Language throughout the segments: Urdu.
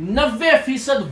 90%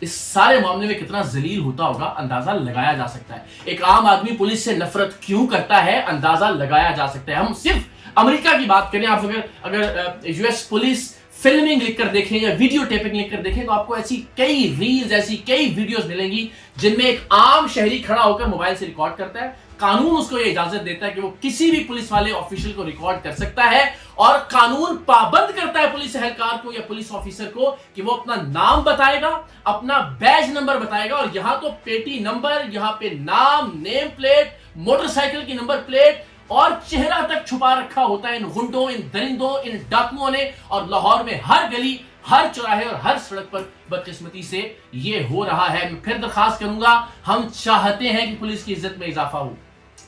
اس سارے معاملے میں کتنا ذلیل ہوتا ہوگا اندازہ لگایا جا سکتا ہے. ایک عام آدمی پولیس سے نفرت کیوں کرتا ہے اندازہ لگایا جا سکتا ہے. ہم صرف امریکہ کی بات کریں, آپ اگر یو ایس پولیس فلمنگ لکھ کر دیکھیں یا ویڈیو ٹیپنگ لکھ کر دیکھیں تو آپ کو ایسی کئی ریلز, ایسی کئی ویڈیوز ملیں گی جن میں ایک عام شہری کھڑا ہو کر موبائل سے ریکارڈ کرتا ہے. قانون اس کو یہ اجازت دیتا ہے کہ وہ کسی بھی پولیس والے آفیشل کو ریکارڈ کر سکتا ہے, اور قانون پابند کرتا ہے پولیس اہلکار کو یا پولیس آفیسر کو کہ وہ اپنا نام بتائے گا, اپنا بیج نمبر بتائے گا, اور یہاں تو پیٹی نمبر, یہاں پہ نام, نیم پلیٹ, موٹر سائیکل کی نمبر پلیٹ اور چہرہ تک چھپا رکھا ہوتا ہے ان غنڈوں, ان درندوں, ان ڈاکوؤں نے. اور لاہور میں ہر گلی, ہر چوراہے اور ہر سڑک پر بدقسمتی سے یہ ہو رہا ہے. میں پھر درخواست کروں گا, ہم چاہتے ہیں کہ پولیس کی عزت میں اضافہ ہو,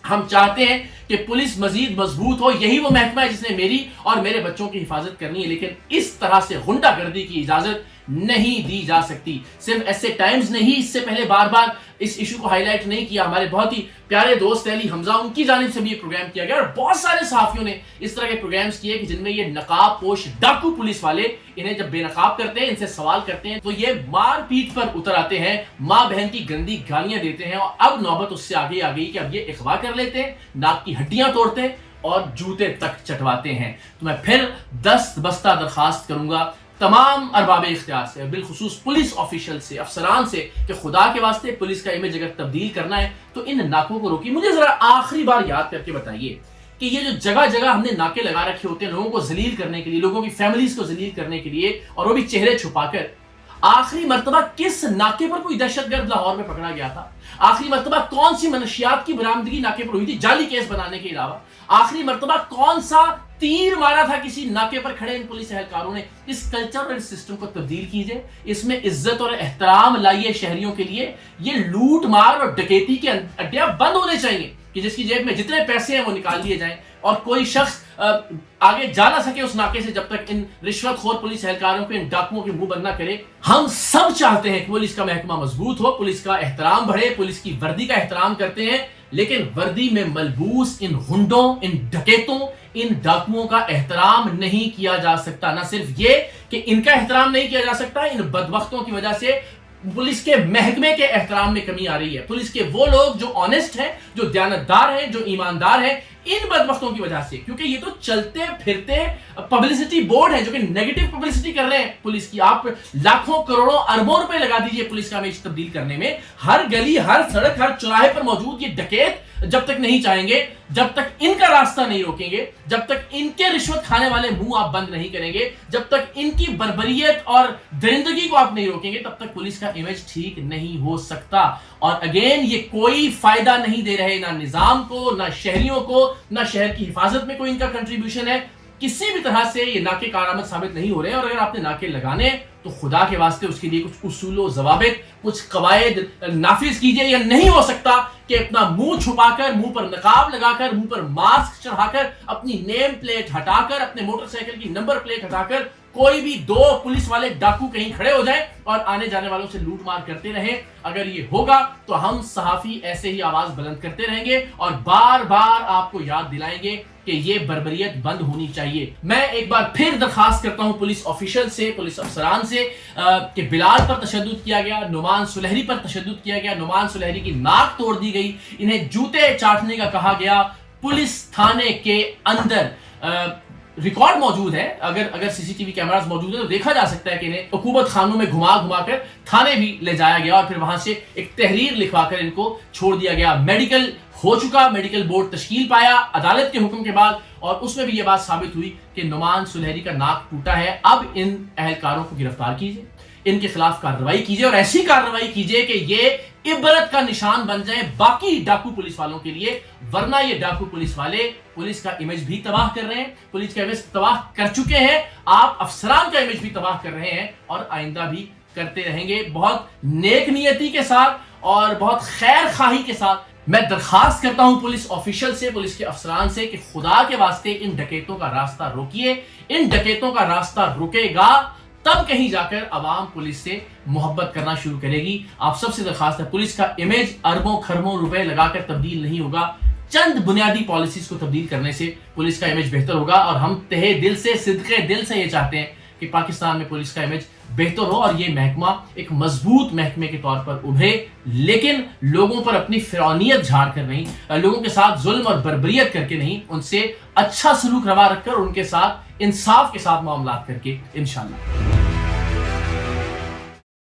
ہم چاہتے ہیں کہ پولیس مزید مضبوط ہو. یہی وہ محکمہ ہے جس نے میری اور میرے بچوں کی حفاظت کرنی ہے, لیکن اس طرح سے غنڈہ گردی کی اجازت نہیں دی جا سکتی. صرف ایسے ٹائمز نے ہی اس سے پہلے بار بار اس ایشو کو ہائی لائٹ نہیں کیا. ہمارے بہت ہی پیارے دوست علی حمزہ, ان کی جانب سے بھی یہ پروگرام کیا گیا, اور بہت سارے صحافیوں نے اس طرح کے پروگرامز کیے کہ جن میں یہ نقاب پوش ڈاکو پولیس والے انہیں جب بے نقاب کرتے ہیں, ان سے سوال کرتے ہیں تو یہ مار پیٹ پر اتر آتے ہیں, ماں بہن کی گندی گالیاں دیتے ہیں, اور اب نوبت اس سے آگے آ گئی کہ اب یہ اغوا کر لیتے ہیں, ناک کی ہڈیاں توڑتے ہیں اور جوتے تک چٹواتے ہیں. تو میں پھر دست بستہ درخواست کروں گا تمام ارباب اختیار سے, بالخصوص پولیس آفیشل سے, افسران سے, کہ خدا کے واسطے پولیس کا امیج اگر تبدیل کرنا ہے تو ان ناکوں کو روکیے. مجھے ذرا آخری بار یاد کر کے بتائیے کہ یہ جو جگہ جگہ ہم نے ناکے لگا رکھے ہوتے ہیں لوگوں کو ذلیل کرنے کے لیے, لوگوں کی فیملیز کو ذلیل کرنے کے لیے, اور وہ بھی چہرے چھپا کر, آخری مرتبہ کس ناکے پر کوئی دہشت گرد لاہور میں پکڑا گیا تھا؟ آخری مرتبہ کون سی منشیات کی برآمدگی ناکے پر ہوئی تھی جعلی کیس بنانے کے علاوہ؟ آخری مرتبہ کون سا تیر مارا تھا کسی ناکے پر کھڑے ان پولیس اہلکاروں نے؟ اس کلچر اور اس سسٹم کو تبدیل کیجئے, اس میں عزت اور احترام لائیے شہریوں کے لیے. یہ لوٹ مار اور ڈکیتی کے اڈے بند ہونے چاہیے کہ جس کی جیب میں جتنے پیسے ہیں وہ نکال لیے جائیں, اور کوئی شخص آگے جا نہ سکے اس ناکے سے جب تک ان رشوت خور پولیس اہلکاروں کو, ان ڈاکوؤں کے منہ بند نہ کرے. ہم سب چاہتے ہیں کہ پولیس کا محکمہ مضبوط ہو, پولیس کا احترام بڑھے, پولیس کی وردی کا احترام کرتے ہیں, لیکن وردی میں ملبوس ان غنڈوں, ان ڈکیتوں, ان ڈاکوؤں کا احترام نہیں کیا جا سکتا. نہ صرف یہ کہ ان کا احترام نہیں کیا جا سکتا, ان بدبختوں کی وجہ سے پولیس کے محکمے کے احترام میں کمی آ رہی ہے. پولیس کے وہ لوگ جو آنےسٹ ہیں, جو دیانتدار ہیں, جو ایماندار ہیں, ان بدبختوں کی وجہ سے, کیونکہ یہ تو چلتے پھرتے پبلسٹی بورڈ ہے جو کہ نیگیٹو پبلسٹی کر رہے ہیں پولیس کی. آپ لاکھوں کروڑوں اربوں روپے لگا دیجئے پولیس کا امیج تبدیل کرنے میں. ہر گلی, ہر سڑک, ہر چوراہے پر موجود یہ ڈکیت جب تک نہیں چاہیں گے, جب تک ان کا راستہ نہیں روکیں گے, جب تک ان کے رشوت کھانے والے منہ آپ بند نہیں کریں گے, جب تک ان کی بربریت اور درندگی کو آپ نہیں روکیں گے, تب تک پولیس کا امیج ٹھیک نہیں ہو سکتا. اور اگین یہ کوئی فائدہ نہیں دے رہے, نہ نظام کو, نہ شہریوں کو, نہ شہر کی حفاظت میں کوئی ان کا کنٹریبیوشن ہے. کسی بھی طرح سے یہ ناکے کارآمد ثابت نہیں ہو رہے ہیں, اور اگر آپ نے ناکے لگانے تو خدا کے واسطے اس کے لیے کچھ اصول و ضوابط, کچھ قواعد نافذ کیجئے. یا نہیں ہو سکتا کہ اپنا منہ چھپا کر, منہ پر نقاب لگا کر, منہ پر ماسک چڑھا کر, اپنی نیم پلیٹ ہٹا کر, اپنے موٹر سائیکل کی نمبر پلیٹ ہٹا کر کوئی بھی دو پولیس والے ڈاکو کہیں کھڑے ہو جائیں اور آنے جانے والوں سے لوٹ مار کرتے رہیں. اگر یہ ہوگا تو ہم صحافی ایسے ہی آواز بلند کرتے رہیں گے اور بار بار آپ کو یاد دلائیں گے کہ یہ بربریت بند ہونی چاہیے. میں ایک بار پھر درخواست کرتا ہوں پولیس آفیشل سے, پولیس افسران سے, کہ بلال پر تشدد کیا گیا, نعمان سلہری پر تشدد کیا گیا, نعمان سلہری کی ناک توڑ دی گئی, انہیں جوتے چاٹنے کا کہا گیا. پولیس تھانے کے اندر ریکارڈ موجود ہے, اگر سی سی ٹی وی کیمراز موجود ہیں تو دیکھا جا سکتا ہے کہ انہیں حکومت خانوں میں گھما گھما کر تھانے بھی لے جایا گیا, اور پھر وہاں سے ایک تحریر لکھوا کر ان کو چھوڑ دیا گیا. میڈیکل ہو چکا, میڈیکل بورڈ تشکیل پایا عدالت کے حکم کے بعد, اور اس میں بھی یہ بات ثابت ہوئی کہ نعمان سلہری کا ناک ٹوٹا ہے. اب ان اہلکاروں کو گرفتار کیجیے, ان کے خلاف کارروائی کیجیے, اور ایسی کارروائی کیجیے کہ یہ عبرت کا نشان بن جائیں باقی ڈاکو پولیس والوں کے لیے. ورنہ یہ ڈاکو پولیس والے پولیس کا امیج بھی تباہ کر رہے ہیں, پولیس کا امیج تباہ کر چکے ہیں, آپ افسران کا امیج بھی تباہ کر رہے ہیں, اور آئندہ بھی کرتے رہیں گے. بہت نیک نیتی کے ساتھ اور بہت خیر خواہی کے ساتھ میں درخواست کرتا ہوں پولیس آفیشل سے, پولیس کے افسران سے, کہ خدا کے واسطے ان ڈکیتوں کا راستہ روکیے. ان ڈکیتوں کا راستہ رکے گا تب کہیں جا کر عوام پولیس سے محبت کرنا شروع کرے گی. آپ سب سے درخواست ہے, پولیس کا امیج اربوں کھربوں روپے لگا کر تبدیل نہیں ہوگا, چند بنیادی پالیسیز کو تبدیل کرنے سے پولیس کا امیج بہتر ہوگا. اور ہم تہے دل سے, صدقے دل سے یہ چاہتے ہیں کہ پاکستان میں پولیس کا امیج بہتر ہو اور یہ محکمہ ایک مضبوط محکمے کے طور پر ابھرے، لیکن لوگوں پر اپنی فرعونیت جھاڑ کر نہیں، لوگوں کے ساتھ ظلم اور بربریت کر کے نہیں، ان سے اچھا سلوک روا رکھ کر، ان کے ساتھ انصاف کے ساتھ معاملات کر کے، انشاءاللہ۔